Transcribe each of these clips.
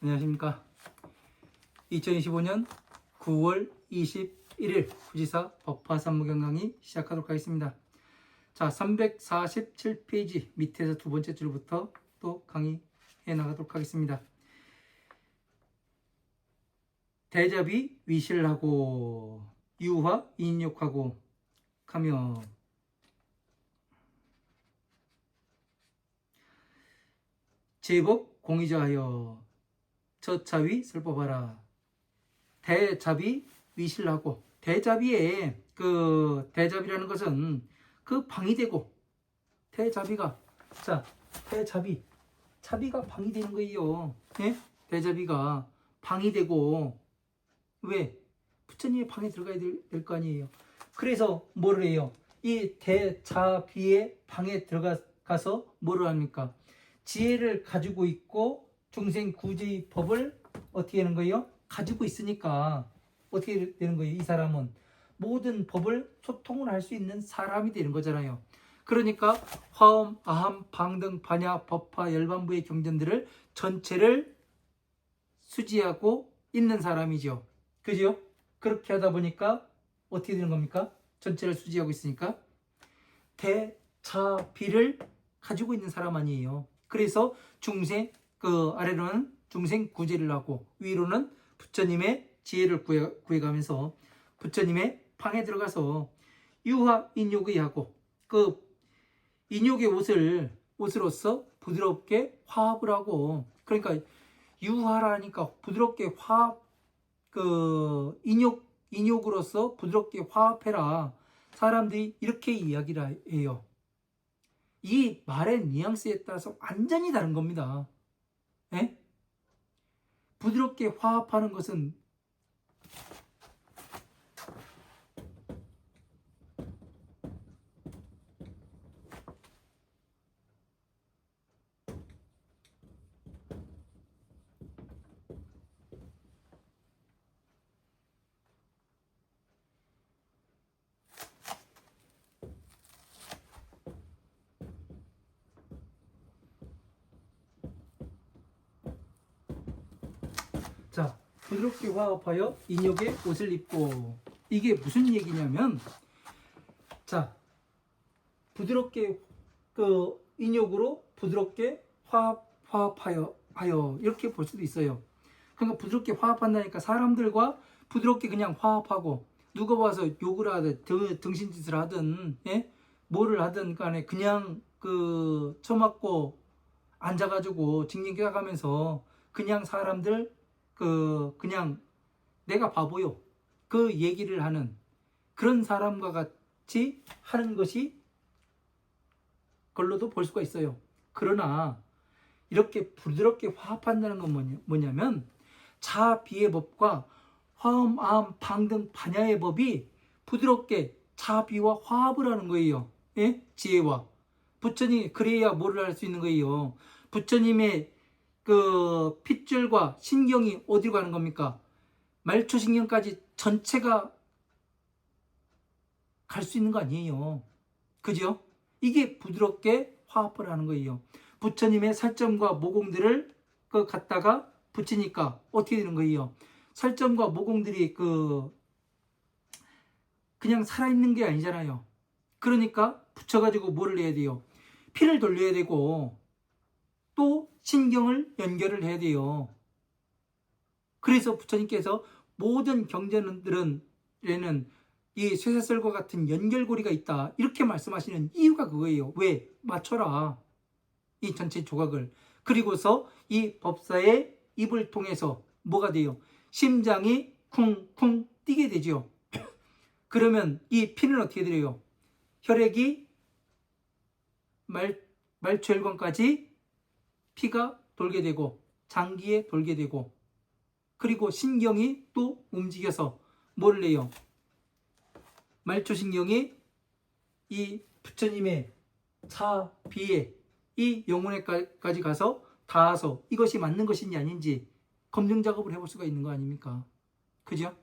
안녕하십니까. 2025년 9월 21일 후지사 법화산무경 강의 시작하도록 하겠습니다. 자, 347페이지 밑에서 두 번째 줄부터 또 강의해 나가도록 하겠습니다. 대접이 위실하고 유화 인욕하고 하며 제법 공의자하여 저차위 슬퍼봐라. 대잡이 위실하고, 대잡이에 그 대잡이라는 것은 그 방이 되고, 대잡이가, 자, 대잡이 잡이가 방이 되는 거예요. 예? 대잡이가 방이 되고, 왜? 부처님의 방에 들어가야 될 거 아니에요. 그래서 뭐를 해요? 이 대잡이의 방에 들어가서 뭐를 합니까? 지혜를 가지고 있고 중생 구제의 법을 어떻게 하는 거예요? 가지고 있으니까 어떻게 되는 거예요? 이 사람은 모든 법을 소통을 할 수 있는 사람이 되는 거잖아요. 그러니까 화엄, 아함, 방등, 반야, 법화, 열반부의 경전들을 전체를 수지하고 있는 사람이죠. 그죠? 그렇게 하다 보니까 어떻게 되는 겁니까? 전체를 수지하고 있으니까 대차비를 가지고 있는 사람 아니에요. 그래서 중생, 그 아래로는 중생 구제를 하고 위로는 부처님의 지혜를 구해가면서 부처님의 방에 들어가서 유화 인욕의 하고 그 인욕의 옷으로서 부드럽게 화합을 하고, 그러니까 유화라니까 부드럽게 화합, 그 인욕으로서 부드럽게 화합해라. 사람들이 이렇게 이야기를 해요. 이 말의 뉘앙스에 따라서 완전히 다른 겁니다. 에? 부드럽게 화합하는 것은 자, 부드럽게 화합하여 인욕의 옷을 입고, 이게 무슨 얘기냐면, 자, 부드럽게 그 인욕으로 부드럽게 화합하여 이렇게 볼 수도 있어요. 그러니까 부드럽게 화합한다니까 사람들과 부드럽게 그냥 화합하고, 누가 와서 욕을 하든 등신짓을 하든, 예? 뭐를 하든 간에 그냥 그 처맞고 앉아가지고 징징 가면서 그냥 사람들 그냥 내가 바보요 그 얘기를 하는 그런 사람과 같이 하는 것이 걸로도 볼 수가 있어요. 그러나 이렇게 부드럽게 화합한다는 건 뭐냐면 자비의 법과 화엄, 아함, 방등, 반야의 법이 부드럽게 자비와 화합을 하는 거예요. 예? 지혜와 부처님, 그래야 뭐를 할 수 있는 거예요. 부처님의 그 핏줄과 신경이 어디로 가는 겁니까? 말초신경까지 전체가 갈 수 있는 거 아니에요. 그죠? 이게 부드럽게 화합을 하는 거예요. 부처님의 살점과 모공들을 갖다가 붙이니까 어떻게 되는 거예요? 살점과 모공들이 그냥 살아있는 게 아니잖아요. 그러니까 붙여가지고 뭐를 해야 돼요? 피를 돌려야 되고 또 신경을 연결을 해야 돼요. 그래서 부처님께서 모든 경전들에는 이 쇠사슬과 같은 연결고리가 있다 이렇게 말씀하시는 이유가 그거예요. 왜? 맞춰라 이 전체 조각을. 그리고서 이 법사의 입을 통해서 뭐가 돼요? 심장이 쿵쿵 뛰게 되죠. 그러면 이 피는 어떻게 돼요? 혈액이 말초혈관까지 피가 돌게 되고 장기에 돌게 되고, 그리고 신경이 또 움직여서 뭐를 해요? 말초신경이 이 부처님의 차비에 이 영혼에까지 가서 닿아서 이것이 맞는 것인지 아닌지 검증 작업을 해볼 수가 있는 거 아닙니까? 그죠?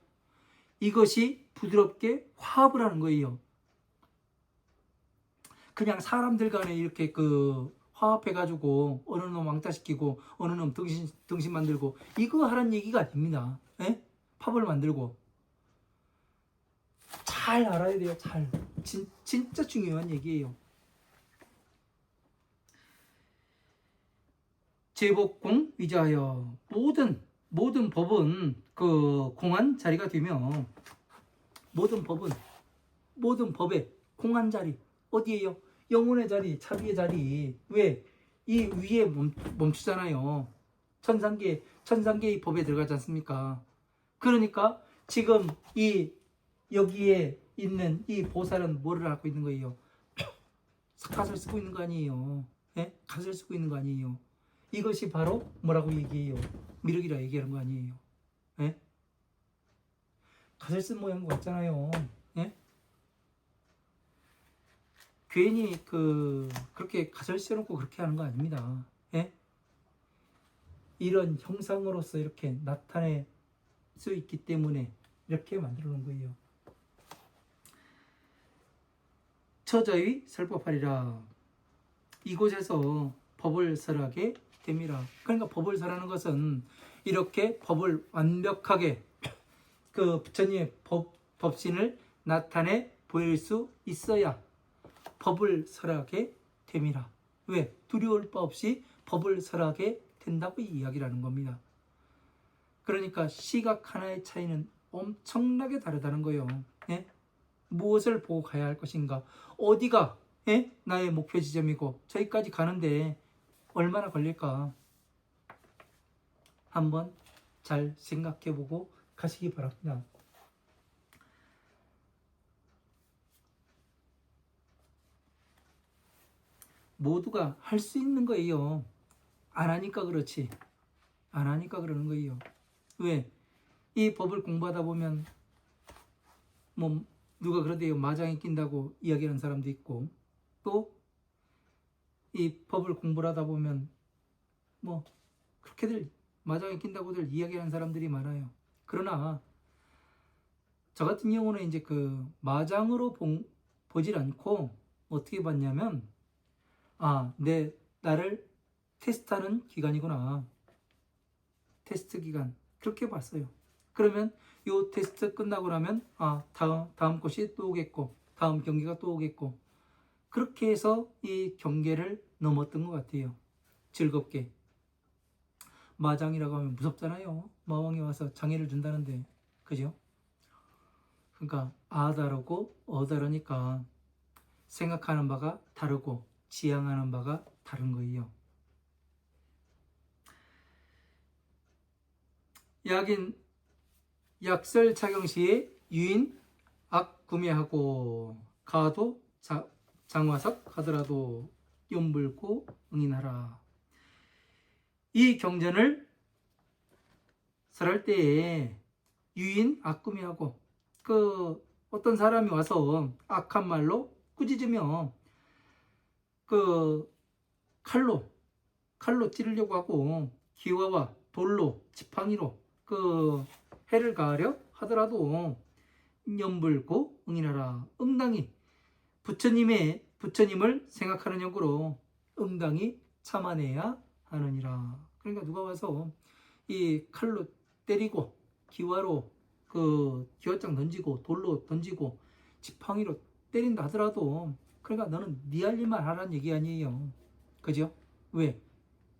이것이 부드럽게 화합을 하는 거예요. 그냥 사람들 간에 이렇게 화합해가지고 어느 놈 왕따시키고 어느 놈 등신 만들고 이거 하란 얘기가 아닙니다. 예? 팝을 만들고 잘 알아야 돼요. 잘. 진짜 중요한 얘기예요. 제복공 위자하여 모든 법은 그 공한 자리가 되며 모든 법의 공한 자리 어디예요? 영혼의 자리, 차비의 자리. 왜? 이 위에 멈추잖아요. 천상계의 법에 들어가지 않습니까? 그러니까 지금 이 여기에 있는 이 보살은 뭐를 갖고 있는 거예요? 갓을 쓰고 있는 거 아니에요. 예? 갓을 쓰고 있는 거 아니에요. 이것이 바로 뭐라고 얘기해요? 미륵이라 얘기하는 거 아니에요. 예? 갓을 쓴 모양 같잖아요. 예? 괜히 그렇게 갓을 씌워놓고 그렇게 하는 거 아닙니다. 예? 이런 형상으로서 이렇게 나타낼 수 있기 때문에 이렇게 만들어 놓은 거예요. 처자의 설법하리라. 이곳에서 법을 설하게 됨이라. 그러니까 법을 설하는 것은 이렇게 법을 완벽하게 그 부처님의 법신을 나타내 보일 수 있어야 법을 설하게 됨이라. 왜? 두려울 바 없이 법을 설하게 된다고 이야기를 하는 겁니다. 그러니까 시각 하나의 차이는 엄청나게 다르다는 거예요. 예? 무엇을 보고 가야 할 것인가? 어디가 나의 목표 지점이고 저기까지 가는데 얼마나 걸릴까? 한번 잘 생각해보고 가시기 바랍니다. 모두가 할 수 있는 거예요. 안 하니까 그렇지. 안 하니까 그러는 거예요. 왜? 이 법을 공부하다 보면 뭐 누가 그러대요. 마장에 낀다고 이야기하는 사람도 있고 또 이 법을 공부를 하다 보면 뭐 그렇게들 마장에 낀다고들 이야기하는 사람들이 많아요. 그러나 저 같은 경우는 이제 그 마장으로 보질 않고 어떻게 봤냐면 나를 테스트하는 기간이구나. 테스트 기간. 그렇게 봤어요. 그러면 요 테스트 끝나고 나면 다음 곳이 또 오겠고 다음 경기가 또 오겠고 그렇게 해서 이 경계를 넘었던 것 같아요. 즐겁게. 마장이라고 하면 무섭잖아요. 마왕이 와서 장애를 준다는데 그죠? 그러니까 다르고 다르니까 생각하는 바가 다르고 지향하는 바가 다른 거예요. 약인 약설 착용 시에 유인 악 구매하고 가도 장화석 하더라도 연불고 응인하라. 이 경전을 설할 때에 유인 악 구매하고 어떤 사람이 와서 악한 말로 꾸짖으며 칼로 찌르려고 하고 기와와 돌로 지팡이로 해를 가하려 하더라도 연불고 응인하라. 응당히 부처님을 생각하는 역으로 응당히 참아내야 하느니라. 그러니까 누가 와서 이 칼로 때리고 기와로 기와장 던지고 돌로 던지고 지팡이로 때린다 하더라도 그러니까 너는 네 할 일만 하라는 얘기 아니에요. 그죠? 왜?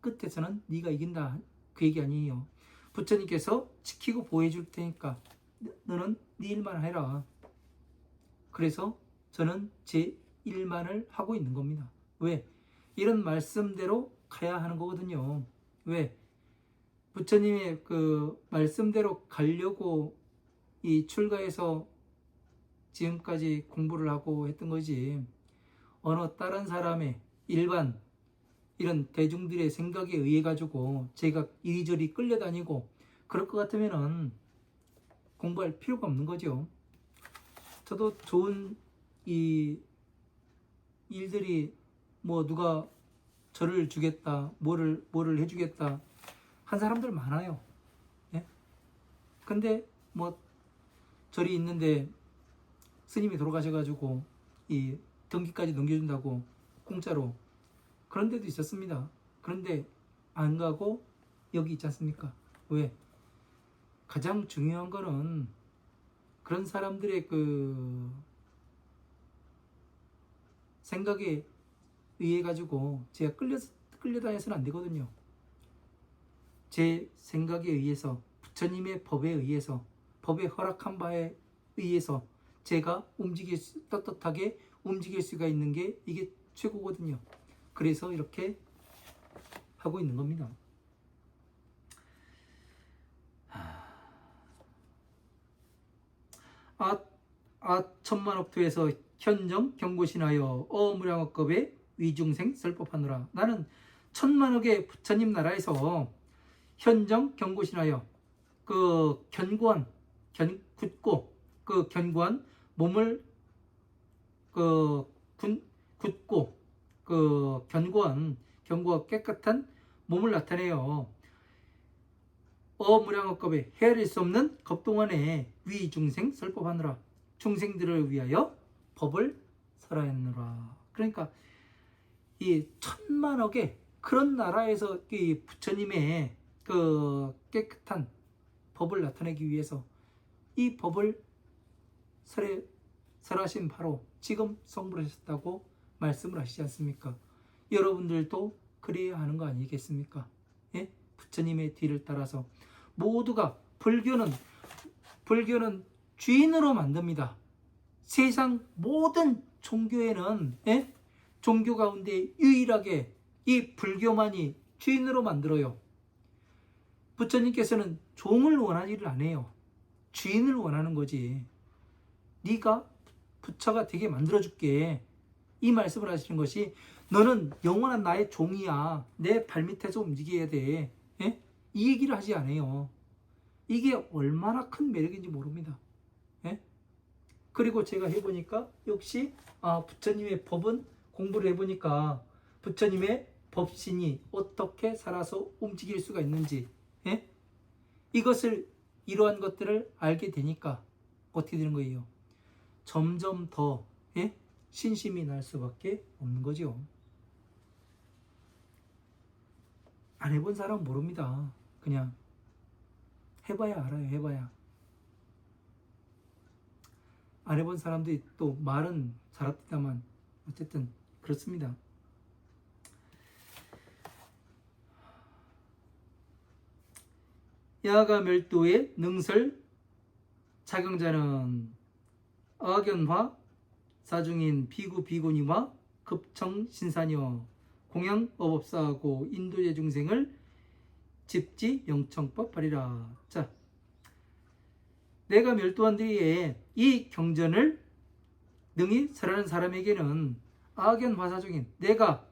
끝에서는 네가 이긴다 그 얘기 아니에요. 부처님께서 지키고 보호해 줄 테니까 너는 네 일만 해라. 그래서 저는 제 일만을 하고 있는 겁니다. 왜? 이런 말씀대로 가야 하는 거거든요. 왜? 부처님의 말씀대로 가려고 이 출가해서 지금까지 공부를 하고 했던 거지. 어느 다른 사람의 일반 이런 대중들의 생각에 의해 가지고 제가 이리저리 끌려다니고 그럴 것 같으면은 공부할 필요가 없는 거죠. 저도 좋은 이 일들이 뭐 누가 저를 주겠다, 뭐를 해주겠다 한 사람들 많아요. 예? 근데 뭐 절이 있는데 스님이 돌아가셔가지고 이 등기까지 넘겨준다고 공짜로 그런 데도 있었습니다. 그런데 안 가고 여기 있지 않습니까? 왜? 가장 중요한 거는 그런 사람들의 그 생각에 의해 가지고 제가 끌려다녀서는 안 되거든요. 제 생각에 의해서, 부처님의 법에 의해서, 법에 허락한 바에 의해서 제가 떳떳하게 움직일 수가 있는 게 이게 최고거든요. 그래서 이렇게 하고 있는 겁니다. 천만업토에서 현정 경고신하여 어무량업급의 위중생 설법하노라. 나는 천만억의 부처님 나라에서 현정 경고신하여 그 견고한 굳고 그 견고한 몸을 굳고 그 견고한 깨끗한 몸을 나타내요. 어무량업급에 헤아릴 수 없는 겁동안에 위중생 설법하느라, 중생들을 위하여 법을 설하였느라. 그러니까 이 천만억의 그런 나라에서 이 부처님의 그 깨끗한 법을 나타내기 위해서 이 법을 설하신 바로 지금 성불하셨다고 말씀을 하시지 않습니까? 여러분들도 그래야 하는 거 아니겠습니까? 예? 부처님의 뒤를 따라서 모두가 불교는 주인으로 만듭니다. 세상 모든 종교에는 종교 가운데 유일하게 이 불교만이 주인으로 만들어요. 부처님께서는 종을 원하지를 않아요. 주인을 원하는 거지. 네가 부처가 되게 만들어줄게. 이 말씀을 하시는 것이 너는 영원한 나의 종이야. 내 발밑에서 움직여야 돼. 이 얘기를 하지 않아요. 이게 얼마나 큰 매력인지 모릅니다. 그리고 제가 해보니까 역시 부처님의 법은 공부를 해보니까 부처님의 법신이 어떻게 살아서 움직일 수가 있는지 이것을 이러한 것들을 알게 되니까 어떻게 되는 거예요? 점점 더 신심이 날 수밖에 없는 거죠. 안 해본 사람은 모릅니다. 그냥 해봐야 알아요. 해봐야. 안 해본 사람들이 또 말은 잘합니다만 어쨌든 그렇습니다. 야가 멸도의 능설 자경자는 악연화 사중인 비구 비구니와 급청 신사녀 공양 어법사하고 인도의 중생을 집지 영청법 하리라. 자, 내가 멸도한 뒤에 이 경전을 능히 설하는 사람에게는 악연화사중인 내가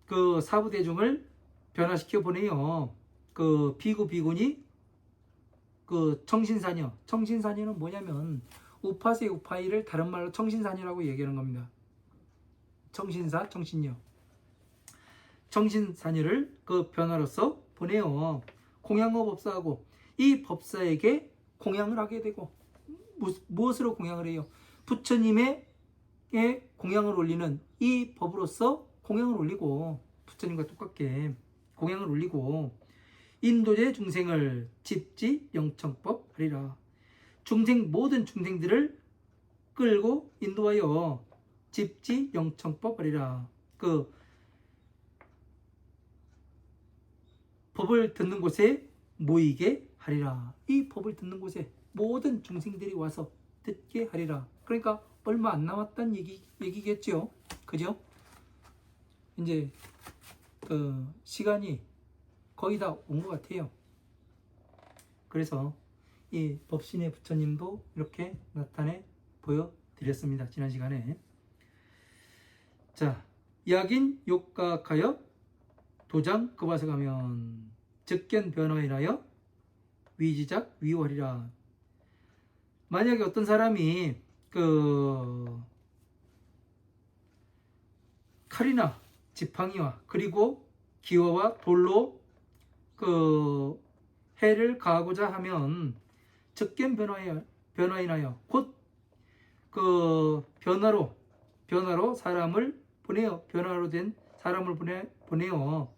그 사부대중을 변화시켜 보내요. 그 비구 비구니 그 청신사녀는 뭐냐면 우파세 우파이를 다른 말로 청신사녀라고 얘기하는 겁니다. 청신녀 청신사녀를 그 변화로서 보내요. 공양어 법사하고 이 법사에게 공양을 하게 되고 무엇으로 공양을 해요? 부처님의 공양을 올리는 이 법으로서 공양을 올리고 부처님과 똑같게 공양을 올리고 인도제 중생을 집지 영청법 하리라. 모든 중생들을 끌고 인도하여 집지 영청법 하리라. 그 법을 듣는 곳에 모이게 하리라. 이 법을 듣는 곳에 모든 중생들이 와서 듣게 하리라. 그러니까 얼마 안 남았다는 얘기겠죠. 그죠? 이제 그 시간이 거의 다 온 것 같아요. 그래서 이 법신의 부처님도 이렇게 나타내 보여드렸습니다. 지난 시간에. 자, 약인 욕각하여 도장 급와서 가면 즉견 변화인하여 위지작 위월이라. 만약에 어떤 사람이 그 칼이나 지팡이와 그리고 기와와 돌로 그 해를 가하고자 하면 즉견 변화인하여 곧 그 변화로 사람을 보내어 변화로 된 사람을 보내어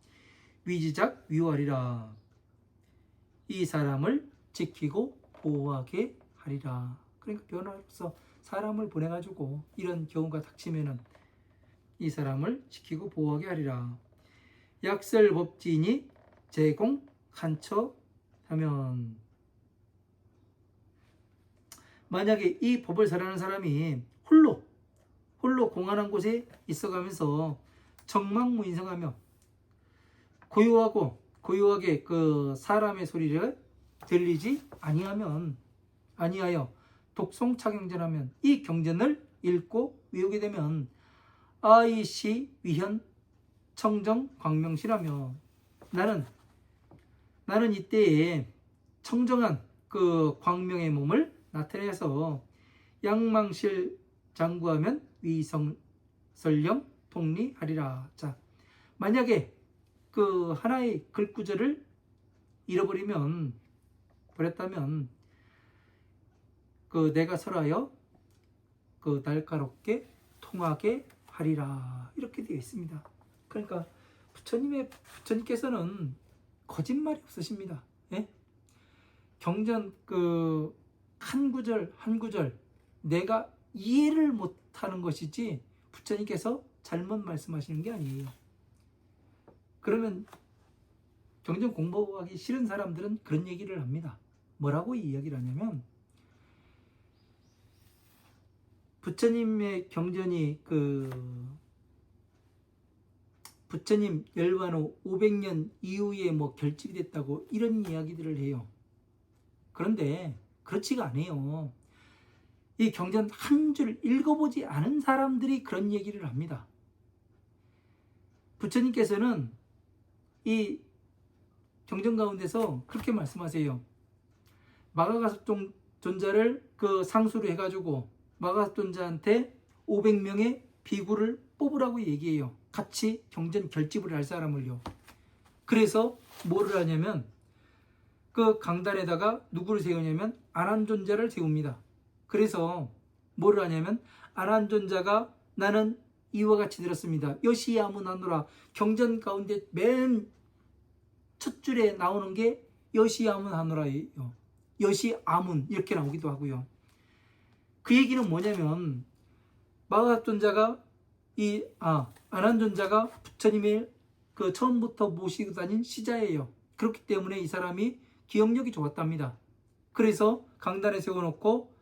위지작 위호하리라. 이 사람을 지키고 보호하게 하리라. 그러니까 변화로서 사람을 보내가지고 이런 경우가 닥치면은 이 사람을 지키고 보호하게 하리라. 약설법진이 제공 간처하면, 만약에 이 법을 설하는 사람이 홀로 공안한 곳에 있어가면서 정망무인성하며 고요하게 그 사람의 소리를 들리지 아니하여 독송차경전하면, 이 경전을 읽고 외우게 되면 아이시 위현 청정 광명시라며, 나는 이때에 청정한 그 광명의 몸을 나타내서 양망실 장구하면 위성설령 통리하리라. 자, 만약에 그 하나의 글구절을 버렸다면 그 내가 설하여 그 날카롭게 통하게 하리라. 이렇게 되어 있습니다. 그러니까 부처님께서는 거짓말이 없으십니다. 예? 경전 그 한 구절 한 구절 내가 이해를 못하는 것이지 부처님께서 잘못 말씀하시는 게 아니에요. 그러면 경전 공부하기 싫은 사람들은 그런 얘기를 합니다. 뭐라고 이야기를 하냐면, 부처님의 경전이 부처님 열반 후 500년 이후에 뭐 결집이 됐다고 이런 이야기들을 해요. 그런데 그렇지가 않아요. 이 경전 한 줄 읽어보지 않은 사람들이 그런 얘기를 합니다. 부처님께서는 이 경전 가운데서 그렇게 말씀하세요. 마가가섭존자를 그 상수로 해가지고 마가가섭존자한테 500명의 비구를 뽑으라고 얘기해요. 같이 경전 결집을 할 사람을요. 그래서 뭐를 하냐면 그 강단에다가 누구를 세우냐면 아난존자를 세웁니다. 그래서 뭐를 하냐면 아난존자가 나는 이와 같이 들었습니다. 여시야문하노라. 경전 가운데 맨 첫 줄에 나오는 게 여시야문하노라예요. 여시아문 이렇게 나오기도 하고요. 그 얘기는 뭐냐면 마가존자가 아난존자가 부처님의 그 처음부터 모시고 다닌 시자예요. 그렇기 때문에 이 사람이 기억력이 좋았답니다. 그래서 강단에 세워놓고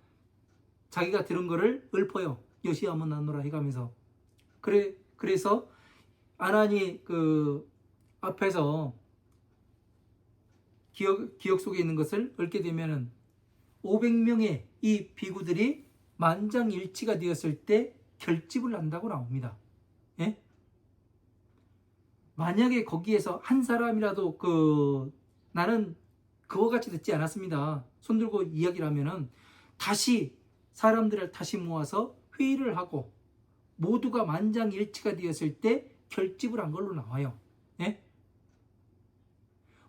자기가 들은 거를 읊어요. 여시아문하노라 해가면서. 그래서 아난이 그 앞에서 기억 속에 있는 것을 읊게 되면은 500명의 이 비구들이 만장일치가 되었을 때 결집을 한다고 나옵니다. 예? 만약에 거기에서 한 사람이라도 나는 그와 같이 듣지 않았습니다. 손들고 이야기를 하면은 사람들을 다시 모아서 회의를 하고 모두가 만장일치가 되었을 때 결집을 한 걸로 나와요. 예?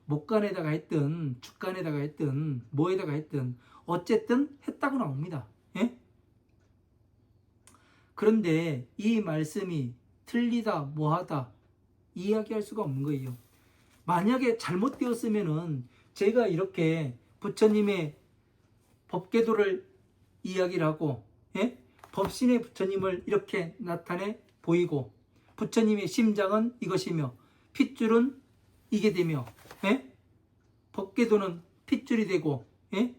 목간에다가 했든 죽간에다가 했든 뭐에다가 했든 어쨌든 했다고 나옵니다. 예? 그런데 이 말씀이 틀리다 뭐하다 이야기할 수가 없는 거예요. 만약에 잘못되었으면은 제가 이렇게 부처님의 법궤도를 이야기를 하고, 예? 법신의 부처님을 이렇게 나타내 보이고, 부처님의 심장은 이것이며 핏줄은 이게 되며, 예? 법궤도는 핏줄이 되고, 예?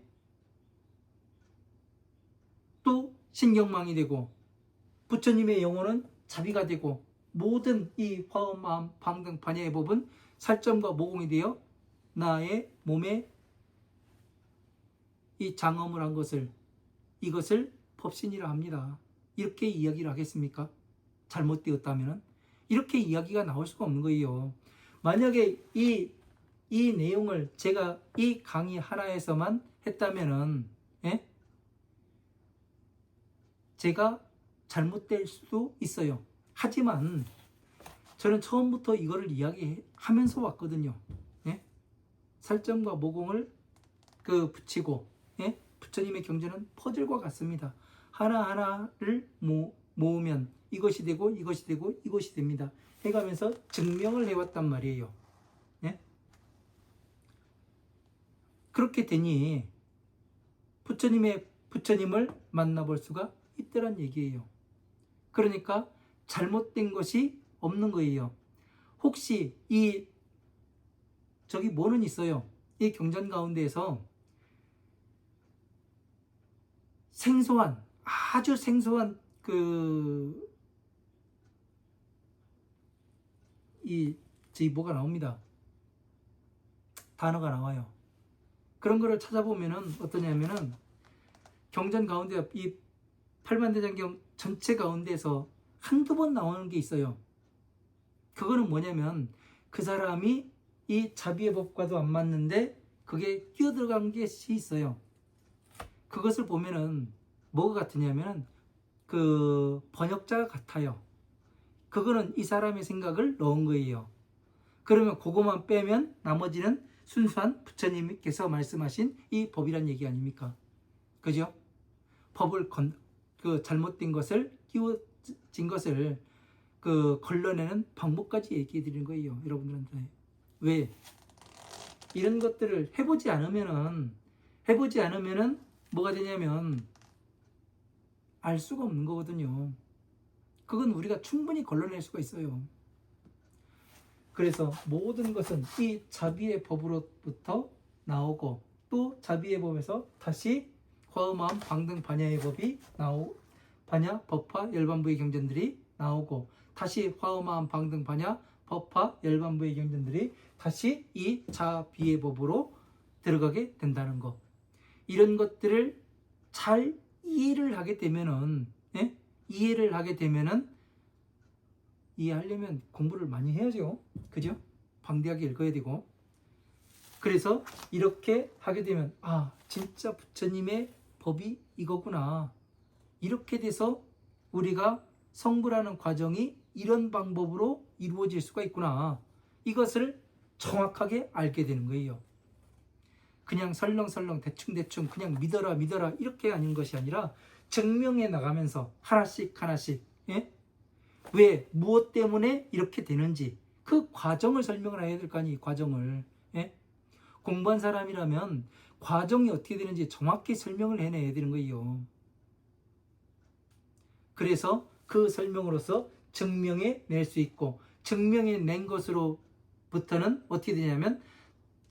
또 신경망이 되고, 부처님의 영혼은 자비가 되고, 모든 이 화엄, 마음, 방등, 반야의 법은 살점과 모공이 되어 나의 몸에 이 장엄을 한 이것을 법신이라 합니다. 이렇게 이야기를 하겠습니까? 잘못되었다면 이렇게 이야기가 나올 수가 없는 거예요. 만약에 이 내용을 제가 이 강의 하나에서만 했다면은, 예? 제가 잘못될 수도 있어요. 하지만 저는 처음부터 이거를 이야기하면서 왔거든요. 예? 살점과 모공을 붙이고, 예? 부처님의 경전은 퍼즐과 같습니다. 하나하나를 모으면 이것이 되고 이것이 되고 이것이 됩니다. 해가면서 증명을 해왔단 말이에요. 예? 그렇게 되니 부처님을 만나볼 수가 있더란 얘기예요. 그러니까 잘못된 것이 없는 거예요. 혹시 저기 뭐는 있어요. 이 경전 가운데에서 생소한, 아주 생소한 저기 뭐가 나옵니다. 단어가 나와요. 그런 거를 찾아보면은 어떠냐면은 경전 가운데 이 팔만대장경 전체 가운데에서 한두 번 나오는 게 있어요. 그거는 뭐냐면 그 사람이 이 자비의 법과도 안 맞는데 그게 끼어들어간 것이 있어요. 그것을 보면은 뭐가 같으냐면은 그 번역자가 같아요. 그거는 이 사람의 생각을 넣은 거예요. 그러면 그거만 빼면 나머지는 순수한 부처님께서 말씀하신 이 법이란 얘기 아닙니까? 그죠? 법을 잘못된 것을 끼워진 것을 걸러내는 방법까지 얘기해 드리는 거예요. 여러분들한테. 왜? 이런 것들을 해보지 않으면은 뭐가 되냐면 알 수가 없는 거거든요. 그건 우리가 충분히 걸러낼 수가 있어요. 그래서 모든 것은 이 자비의 법으로부터 나오고 또 자비의 법에서 다시 화엄마음 방등 반야의 법이 반야 법화 열반부의 경전들이 나오고 다시 화엄마음 방등 반야 법화 열반부의 경전들이 다시 이 자비의 법으로 들어가게 된다는 것. 이런 것들을 잘 이해를 하게 되면은 이해하려면 공부를 많이 해야죠. 그죠? 방대하게 읽어야 되고. 그래서 이렇게 하게 되면 진짜 부처님의 법이 이거구나. 이렇게 돼서 우리가 성불하는 과정이 이런 방법으로 이루어질 수가 있구나. 이것을 정확하게 알게 되는 거예요. 그냥 설렁설렁 대충대충 그냥 믿어라 이렇게 하는 것이 아니라 증명해 나가면서 하나씩 예? 왜 무엇 때문에 이렇게 되는지 그 과정을 설명을 해야 될 거 아니에요. 과정을. 예? 공부한 사람이라면 과정이 어떻게 되는지 정확히 설명을 해내야 되는 거예요. 그래서 그 설명으로서 증명해 낼 수 있고 증명해 낸 것으로부터는 어떻게 되냐면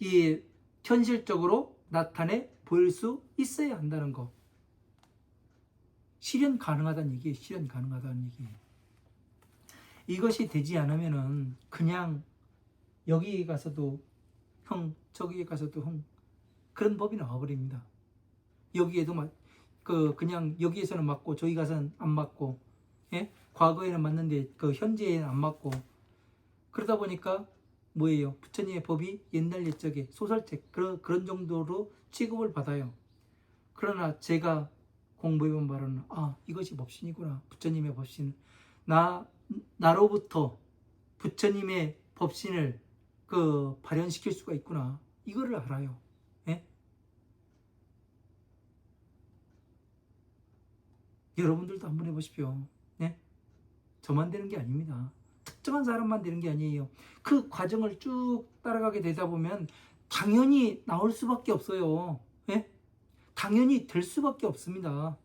이 현실적으로 나타내 보일 수 있어야 한다는 거. 실현 가능하다는 얘기예요. 실현 가능하다는 얘기예요. 이것이 되지 않으면은 그냥 여기 가서도 형, 저기 가서도 형 그런 법이 나와버립니다. 여기에도 그냥 여기에서는 맞고 저기 가서는 안 맞고, 예? 과거에는 맞는데 현재에는 안 맞고 그러다 보니까 뭐예요? 부처님의 법이 옛날 옛적의 소설책 그런 정도로 취급을 받아요. 그러나 제가 공부해본 바로는 이것이 법신이구나. 부처님의 법신. 나로부터 부처님의 법신을 발현시킬 수가 있구나. 이거를 알아요. 예? 여러분들도 한번 해보십시오. 예? 저만 되는 게 아닙니다. 특정한 사람만 되는 게 아니에요. 그 과정을 쭉 따라가게 되다 보면 당연히 나올 수밖에 없어요. 예? 당연히 될 수밖에 없습니다.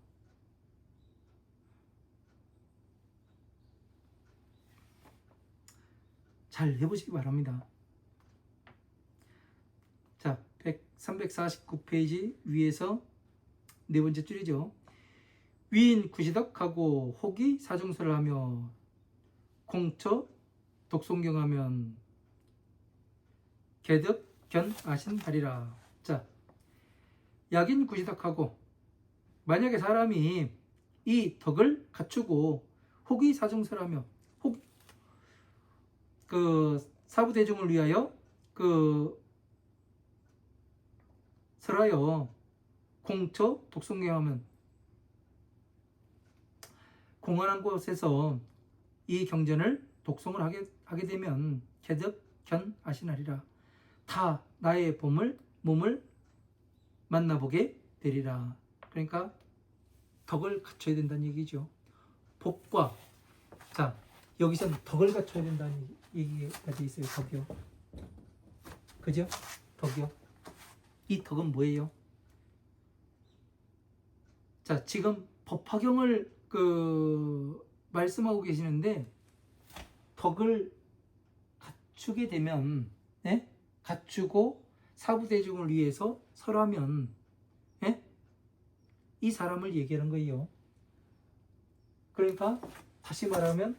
잘 해보시기 바랍니다. 자, 349페이지 위에서 네 번째 줄이죠. 위인 구시덕하고 혹이 사중설을 하며 공처 독송경하면 개득 견 아신하리라. 자, 약인 구시덕하고 만약에 사람이 이 덕을 갖추고 혹이 사중설하며 사부대중을 위하여 설하여 공처 독송경하면 공헌한 곳에서 이 경전을 독송을 하게 되면 개득 견 아신하리라. 다 나의 몸을 만나보게 되리라. 그러니까 덕을 갖춰야 된다는 얘기죠. 복과 자, 여기서는 덕을 갖춰야 된다는 얘기가 돼 있어요. 덕이요. 그죠? 덕이요. 이 덕은 뭐예요? 자, 지금 법화경을 말씀하고 계시는데, 덕을 갖추게 되면, 예? 갖추고 사부대중을 위해서 설하면, 예? 이 사람을 얘기하는 거예요. 그러니까 다시 말하면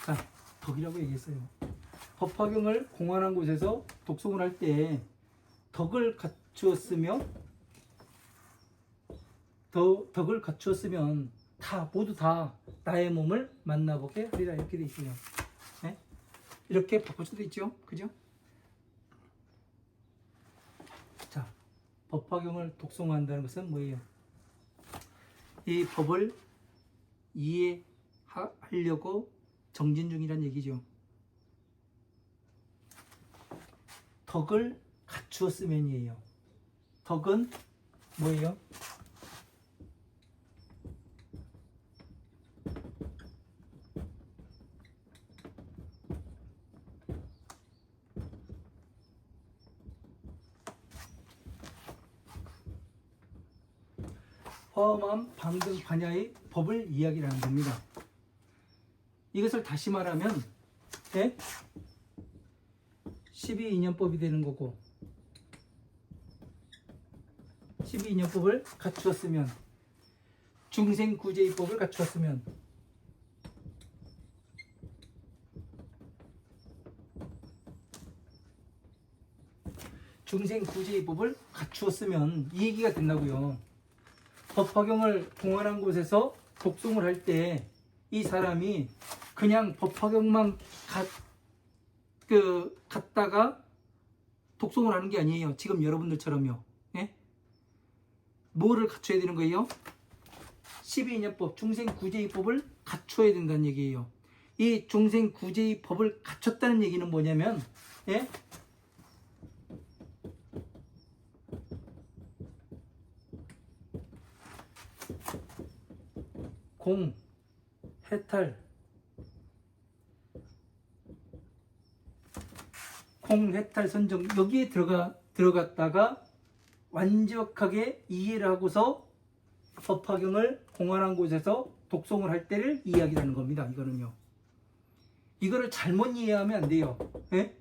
자, 덕이라고 얘기했어요. 법화경을 공안한 곳에서 독송을 할 때 덕을 갖추었으며 덕을 갖추었으면 모두 다 나의 몸을 만나보게 하리라 이렇게 돼 있어요. 네? 이렇게 바꿀 수도 있죠. 그죠? 자, 법화경을 독송한다는 것은 뭐예요? 이 법을 이해하려고 정진 중이란 얘기죠. 덕을 갖추었으면이에요. 덕은 뭐예요? 화엄함 방등 반야의 법을 이야기하는 겁니다. 이것을 다시 말하면 12인연법이 되는 거고, 12인연법을 갖추었으면, 중생구제의법을 갖추었으면, 중생구제의법을 갖추었으면 이 얘기가 된다고요. 법화경을 공안한 곳에서 독송을 할 때 이 사람이 그냥 법화경만 갖다가 독송을 하는 게 아니에요. 지금 여러분들처럼요. 예? 뭐를 갖춰야 되는 거예요? 12인연법, 중생구제의법을 갖춰야 된다는 얘기예요. 이 중생구제의법을 갖췄다는 얘기는 뭐냐면, 예? 공, 해탈, 공해탈 선정, 여기에 들어갔다가 완벽하게 이해를 하고서 법화경을 공안한 곳에서 독송을 할 때를 이야기하는 겁니다. 이거는요. 이거를 잘못 이해하면 안 돼요. 예?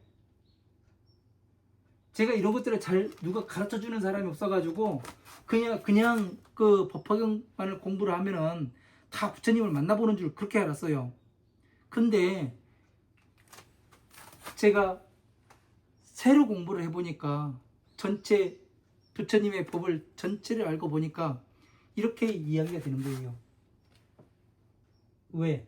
제가 이런 것들을 누가 가르쳐 주는 사람이 없어가지고 그냥 그 법화경만을 공부를 하면은 다 부처님을 만나보는 줄 그렇게 알았어요. 근데 제가 새로 공부를 해보니까 전체 부처님의 법을 전체를 알고 보니까 이렇게 이야기가 되는 거예요. 왜?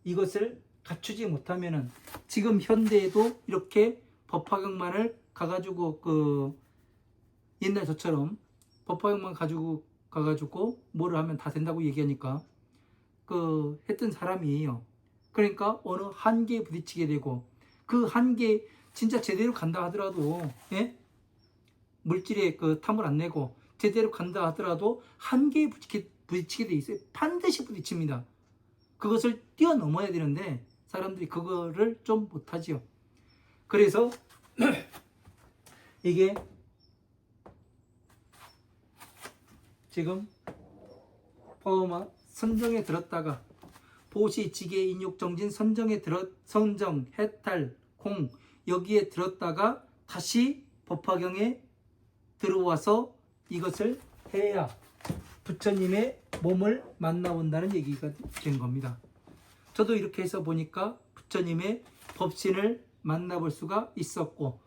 이것을 갖추지 못하면은 지금 현대에도 이렇게 법화경만을 가가지고 옛날 저처럼 법화경만 가지고 가가지고 뭐를 하면 다 된다고 얘기하니까 했던 사람이에요. 그러니까 어느 한계에 부딪히게 되고 그 한계 진짜 제대로 간다 하더라도 물질에 탐을 안 내고 제대로 간다 하더라도 한계에 부딪히게 돼 있어요. 반드시 부딪힙니다. 그것을 뛰어넘어야 되는데 사람들이 그거를 좀 못하지요. 그래서 이게 지금 포마 선정에 들었다가 보시, 지계, 인욕, 정진, 선정에 선정, 해탈, 공 여기에 들었다가 다시 법화경에 들어와서 이것을 해야 부처님의 몸을 만나본다는 얘기가 된 겁니다. 저도 이렇게 해서 보니까 부처님의 법신을 만나볼 수가 있었고,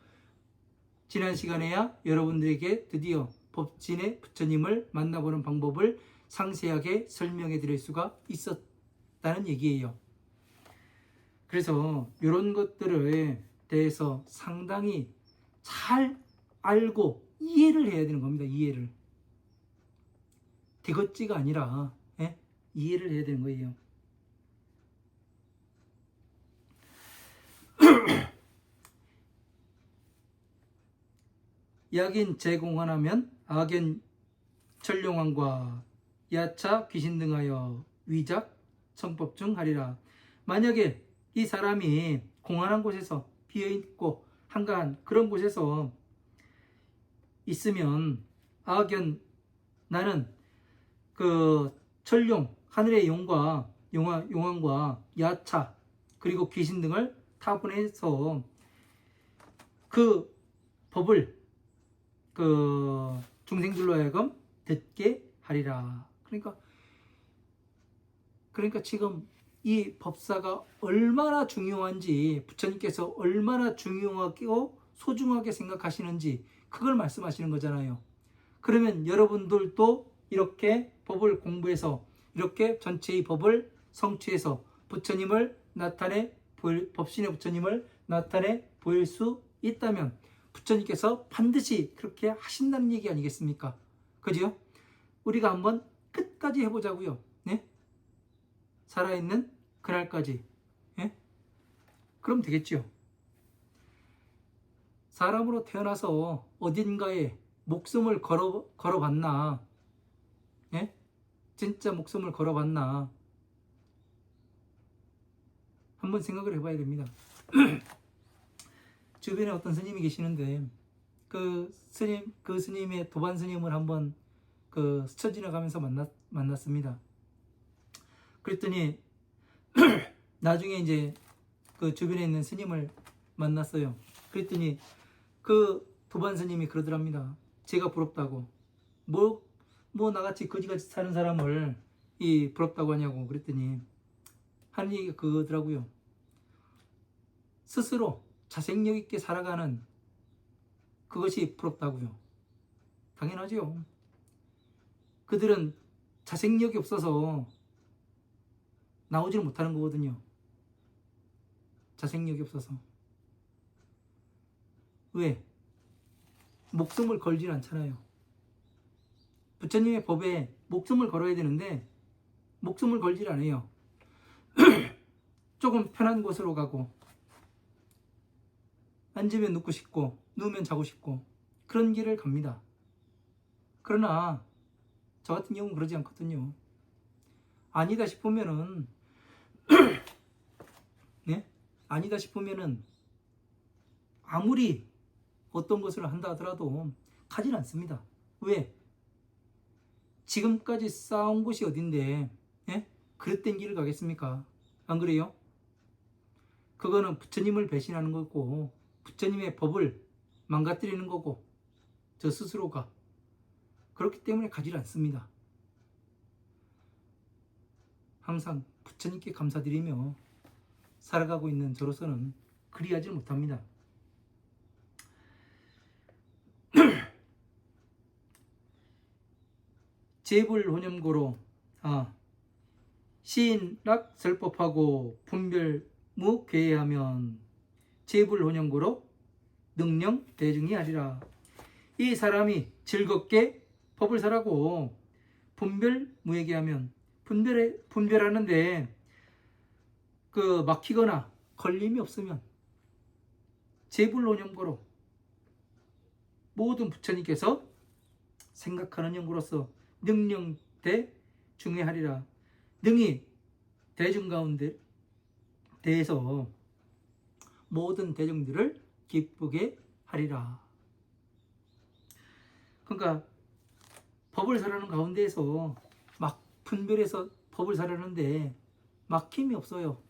지난 시간에야 여러분들에게 드디어 법신의 부처님을 만나보는 방법을 상세하게 설명해 드릴 수가 있었다는 얘기예요. 그래서 이런 것들에 대해서 상당히 잘 알고 이해를 해야 되는 겁니다. 이해를. 대것지가 아니라 이해를 해야 되는 거예요. 약인 제공하나면 악인 천룡왕과 야차 귀신 등하여 위작 청법 중 하리라. 만약에 이 사람이 공안한 곳에서 비어있고 한가한 그런 곳에서 있으면 악연, 나는 그 천룡, 하늘의 용과 용왕과 야차 그리고 귀신 등을 타분해서 그 법을 그 중생들로 하여금 듣게 하리라. 그러니까 지금 이 법사가 얼마나 중요한지, 부처님께서 얼마나 중요하고 소중하게 생각하시는지 그걸 말씀하시는 거잖아요. 그러면 여러분들도 이렇게 법을 공부해서 이렇게 전체의 법을 성취해서 부처님을 나타내 보일, 법신의 부처님을 나타내 보일 수 있다면 부처님께서 반드시 그렇게 하신다는 얘기 아니겠습니까? 그죠? 우리가 한번 끝까지 해보자고요. 네? 살아있는 그날까지. 그럼 되겠죠. 사람으로 태어나서 어딘가에 목숨을 걸어봤나? 진짜 목숨을 걸어봤나? 한번 생각을 해봐야 됩니다. 주변에 어떤 스님이 계시는데 그 스님의 도반 스님을 한번 스쳐 지나가면서 만났습니다. 그랬더니 나중에 이제 그 주변에 있는 스님을 만났어요. 그랬더니 그 도반 스님이 그러더랍니다. 제가 부럽다고. 뭐 나같이 거지같이 사는 사람을 부럽다고 하냐고. 그랬더니 하는 얘기가 그거더라고요. 스스로 자생력 있게 살아가는 그것이 부럽다고요. 당연하죠. 그들은 자생력이 없어서 나오지를 못하는 거거든요. 자생력이 없어서. 왜? 목숨을 걸질 않잖아요. 부처님의 법에 목숨을 걸어야 되는데 목숨을 걸질 않아요. 조금 편한 곳으로 가고 앉으면 눕고 싶고 누우면 자고 싶고 그런 길을 갑니다. 그러나 저 같은 경우는 그러지 않거든요. 아니다 싶으면은 아니다 싶으면은 아무리 어떤 것을 한다 하더라도 가진 않습니다. 왜? 지금까지 쌓아온 곳이 어딘데 그릇된 길을 가겠습니까? 안 그래요? 그거는 부처님을 배신하는 거고 부처님의 법을 망가뜨리는 거고 저 스스로가 그렇기 때문에 가지 않습니다. 항상 부처님께 감사드리며 살아가고 있는 저로서는 그리하지 못합니다. 제불혼염고로 시인락 설법하고 분별무 괴하면 제불혼염고로 능령 대중이 하리라. 이 사람이 즐겁게 법을 설하고 분별무에게 하면 분별하는데 막히거나 걸림이 없으면 제불혼염고로 모든 부처님께서 생각하는 연구로서 능령 대중에 하리라. 능이 대중 가운데 대해서 모든 대중들을 기쁘게 하리라. 그러니까 법을 설하는 가운데에서 막 분별해서 법을 설하는데 막힘이 없어요.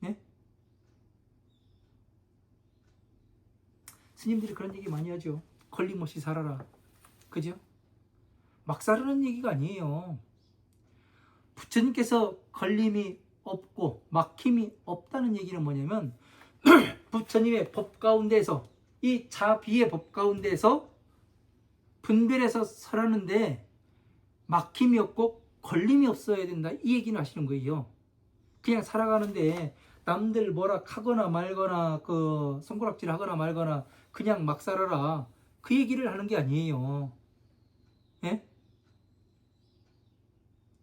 예? 스님들이 그런 얘기 많이 하죠. 걸림없이 살아라. 그죠? 막 살라는 얘기가 아니에요. 부처님께서 걸림이 없고 막힘이 없다는 얘기는 뭐냐면 부처님의 법 가운데서 이 자비의 법 가운데서 분별해서 설하는데 막힘이 없고 걸림이 없어야 된다, 이 얘기는 하시는 거예요. 그냥 살아가는데 남들 뭐라 하거나 말거나 그 손가락질 하거나 말거나 그냥 막 살아라, 그 얘기를 하는 게 아니에요. 예?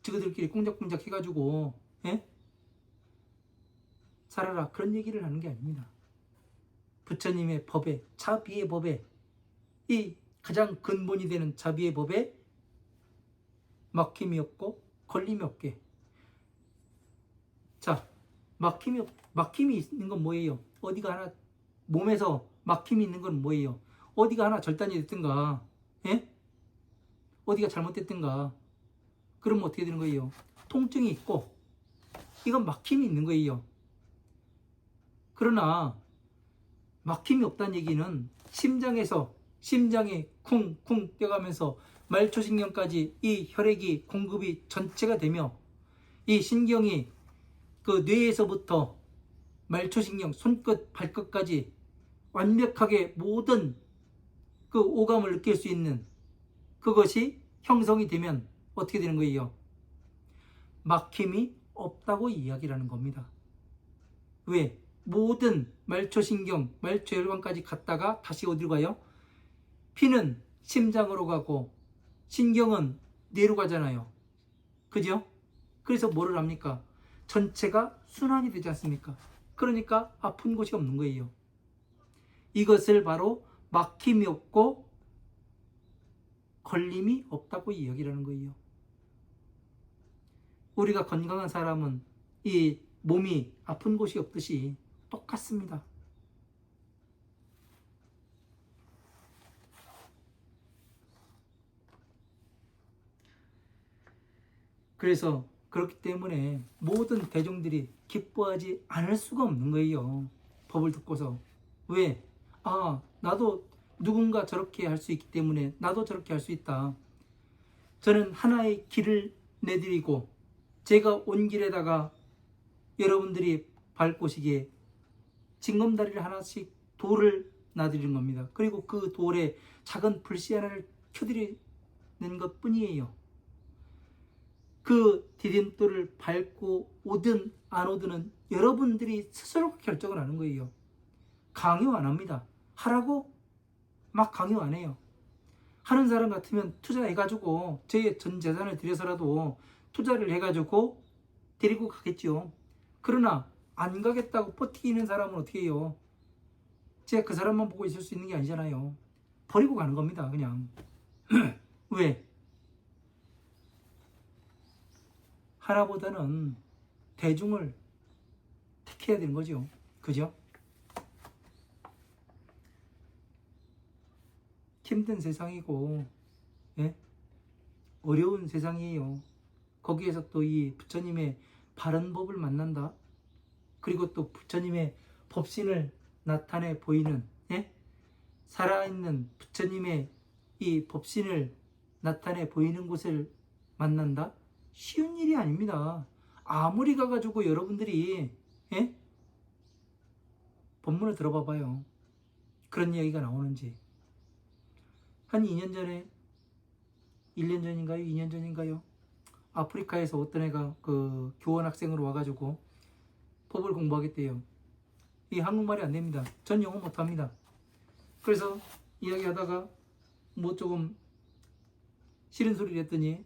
저들끼리 꿍적꿍적 해가지고 예? 살아라, 그런 얘기를 하는 게 아닙니다. 부처님의 법에, 자비의 법에, 이 가장 근본이 되는 자비의 법에 막힘이 없고 걸림이 없게. 자, 막힘이 있는 건 뭐예요? 어디가 하나, 몸에서 막힘이 있는 건 뭐예요? 어디가 하나 절단이 됐든가, 예? 어디가 잘못됐든가, 그러면 어떻게 되는 거예요? 통증이 있고, 이건 막힘이 있는 거예요. 그러나 막힘이 없다는 얘기는 심장이 쿵쿵 뛰어가면서 말초신경까지 이 혈액이 공급이 전체가 되며, 이 신경이 그 뇌에서부터 말초신경, 손끝, 발끝까지 완벽하게 모든 그 오감을 느낄 수 있는 그것이 형성이 되면 어떻게 되는 거예요? 막힘이 없다고 이야기를 하는 겁니다. 왜? 모든 말초신경, 말초혈관까지 갔다가 다시 어디로 가요? 피는 심장으로 가고 신경은 뇌로 가잖아요. 그죠? 그래서 뭐를 합니까? 전체가 순환이 되지 않습니까? 그러니까 아픈 곳이 없는 거예요. 이것을 바로 막힘이 없고 걸림이 없다고 이야기를 하는 거예요. 우리가 건강한 사람은 이 몸이 아픈 곳이 없듯이 똑같습니다. 그래서 그렇기 때문에 모든 대중들이 기뻐하지 않을 수가 없는 거예요. 법을 듣고서. 왜? 아, 나도 누군가 저렇게 할 수 있기 때문에 나도 저렇게 할 수 있다. 저는 하나의 길을 내드리고 제가 온 길에다가 여러분들이 밟고시기에 징검다리를 하나씩 돌을 놔드리는 겁니다. 그리고 그 돌에 작은 불씨 하나를 켜드리는 것 뿐이에요. 그 디딤돌을 밟고 오든 안 오든은 여러분들이 스스로 결정을 하는 거예요. 강요 안 합니다. 하라고 막 강요 안 해요. 하는 사람 같으면 투자해가지고 제 전 재산을 들여서라도 투자를 해가지고 데리고 가겠죠. 그러나 안 가겠다고 버티는 사람은 어떻게 해요? 제가 그 사람만 보고 있을 수 있는 게 아니잖아요. 버리고 가는 겁니다, 그냥. 왜? 하나보다는 대중을 택해야 되는 거죠. 그죠? 힘든 세상이고, 예? 어려운 세상이에요. 거기에서 또 이 부처님의 바른 법을 만난다. 그리고 또 부처님의 법신을 나타내 보이는, 예? 살아있는 부처님의 이 법신을 나타내 보이는 곳을 만난다? 쉬운 일이 아닙니다. 아무리 가가지고 여러분들이, 예? 법문을 들어봐 봐요. 그런 이야기가 나오는지. 한 2년 전에, 1년 전인가요? 2년 전인가요? 아프리카에서 어떤 애가 그 교원 학생으로 와가지고 법을 공부하겠대요. 이 한국말이 안 됩니다. 전 영어 못합니다. 그래서 이야기하다가 뭐 조금 싫은 소리를 했더니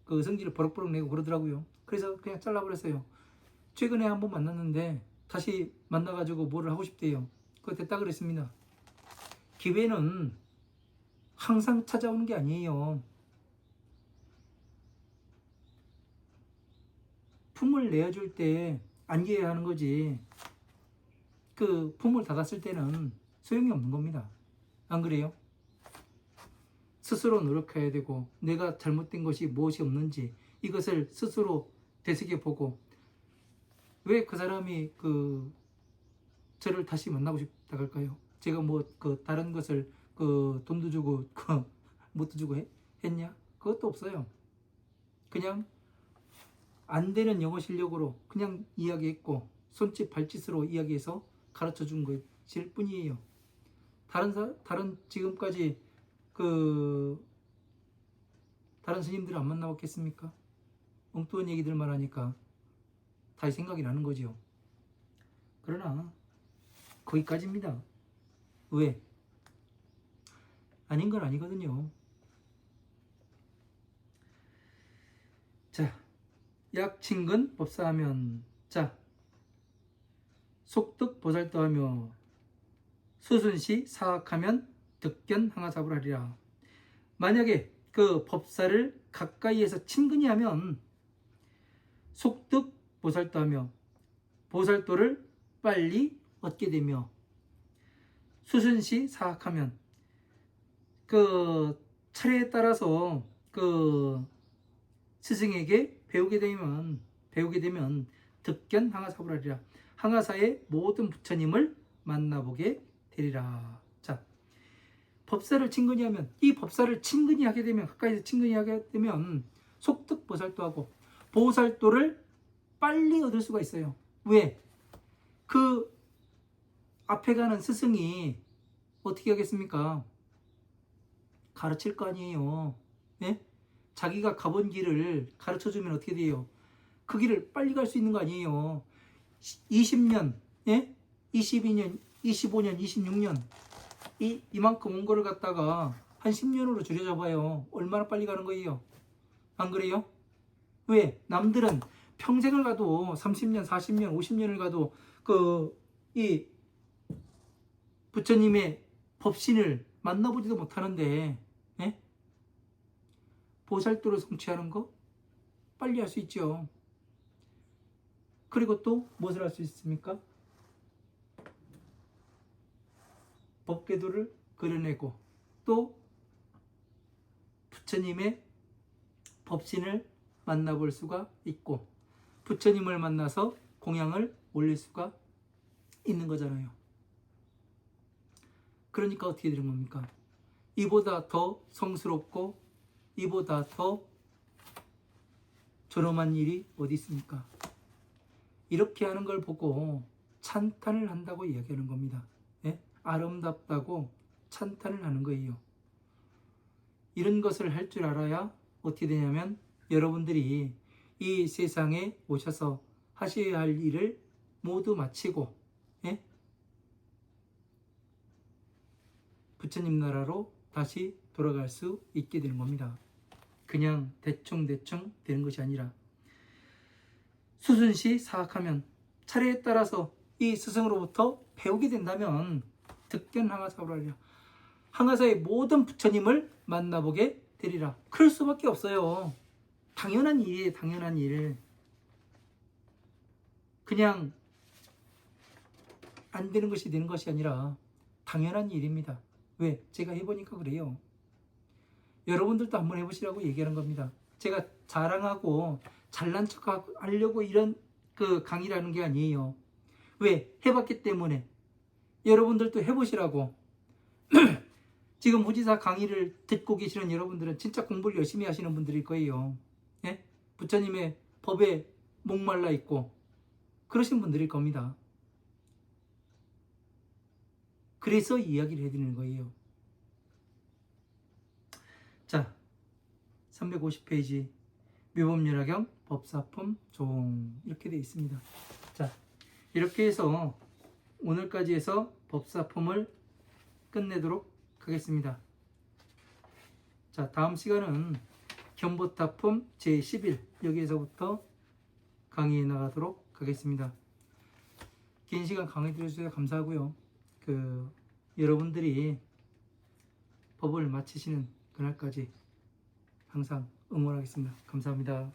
그 성질을 버럭버럭 내고 그러더라고요. 그래서 그냥 잘라버렸어요. 최근에 한번 만났는데 다시 만나가지고 뭐를 하고 싶대요. 그거 됐다 그랬습니다. 기회는 항상 찾아오는 게 아니에요. 품을 내어줄 때 안겨야 하는 거지. 그 품을 닫았을 때는 소용이 없는 겁니다. 안 그래요? 스스로 노력해야 되고 내가 잘못된 것이 무엇이 없는지 이것을 스스로 되새겨보고 왜 그 사람이 저를 다시 만나고 싶다 할까요? 제가 다른 것을 돈도 주고 뭣도 주고 했냐? 그것도 없어요. 그냥 안 되는 영어 실력으로 그냥 이야기했고 손짓 발짓으로 이야기해서 가르쳐 준 것일 뿐이에요. 다른 지금까지 다른 스님들 안 만나봤겠습니까? 엉뚱한 얘기들만 하니까 다시 생각이 나는 거죠. 그러나 거기까지입니다. 왜? 아닌 건 아니거든요. 자, 약친근 법사하면 자 속득 보살도하며 수순시 사악하면 득견 항아사불하리라. 만약에 그 법사를 가까이에서 친근히 하면 속득 보살도하며 보살도를 빨리 얻게 되며 수순시 사악하면 차례에 따라서 스승에게 배우게 되면 득견 항아사불하리라. 항아사의 모든 부처님을 만나보게 되리라. 자, 법사를 친근히 하면 이 법사를 친근히 하게 되면 가까이서 친근히 하게 되면 속득 보살도하고 보살도를 빨리 얻을 수가 있어요. 왜? 그 앞에 가는 스승이 어떻게 하겠습니까? 가르칠 거 아니에요. 예? 자기가 가본 길을 가르쳐주면 어떻게 돼요? 그 길을 빨리 갈 수 있는 거 아니에요. 20년, 예? 22년, 25년, 26년 이만큼 온 거를 갖다가 한 10년으로 줄여잡아요. 얼마나 빨리 가는 거예요? 안 그래요? 왜? 남들은 평생을 가도 30년, 40년, 50년을 가도 이 부처님의 법신을 만나보지도 못하는데 예? 보살도를 성취하는 거 빨리 할 수 있죠. 그리고 또 무엇을 할 수 있습니까? 법궤도를 그려내고 또 부처님의 법신을 만나볼 수가 있고 부처님을 만나서 공양을 올릴 수가 있는 거잖아요. 그러니까 어떻게 되는 겁니까? 이보다 더 성스럽고 이보다 더 존엄한 일이 어디 있습니까? 이렇게 하는 걸 보고 찬탄을 한다고 이야기하는 겁니다. 예? 아름답다고 찬탄을 하는 거예요. 이런 것을 할 줄 알아야 어떻게 되냐면 여러분들이 이 세상에 오셔서 하셔야 할 일을 모두 마치고 예? 부처님 나라로 다시 돌아갈 수 있게 되는 겁니다. 그냥 대충 되는 것이 아니라 수순시 사악하면 차례에 따라서 이 스승으로부터 배우게 된다면 득견 항아사불하리라. 항아사의 모든 부처님을 만나보게 되리라. 그럴 수밖에 없어요. 당연한 일이에요. 당연한 일. 그냥 안 되는 것이 되는 것이 아니라 당연한 일입니다. 왜? 제가 해보니까 그래요. 여러분들도 한번 해보시라고 얘기하는 겁니다. 제가 자랑하고 잘난 척 하려고 이런 강의라는 게 아니에요. 왜? 해봤기 때문에. 여러분들도 해보시라고. 지금 후지사 강의를 듣고 계시는 여러분들은 진짜 공부를 열심히 하시는 분들일 거예요. 예? 부처님의 법에 목말라 있고 그러신 분들일 겁니다. 그래서 이야기를 해드리는 거예요. 자, 350페이지 묘법연화경 법사품 종 이렇게 되어 있습니다. 자, 이렇게 해서 오늘까지 해서 법사품을 끝내도록 하겠습니다. 자, 다음 시간은 견보타품 제11 여기에서부터 강의해 나가도록 하겠습니다. 긴 시간 강의 들어주셔서 감사하고요. 여러분들이 법을 마치시는 그날까지 항상 응원하겠습니다. 감사합니다.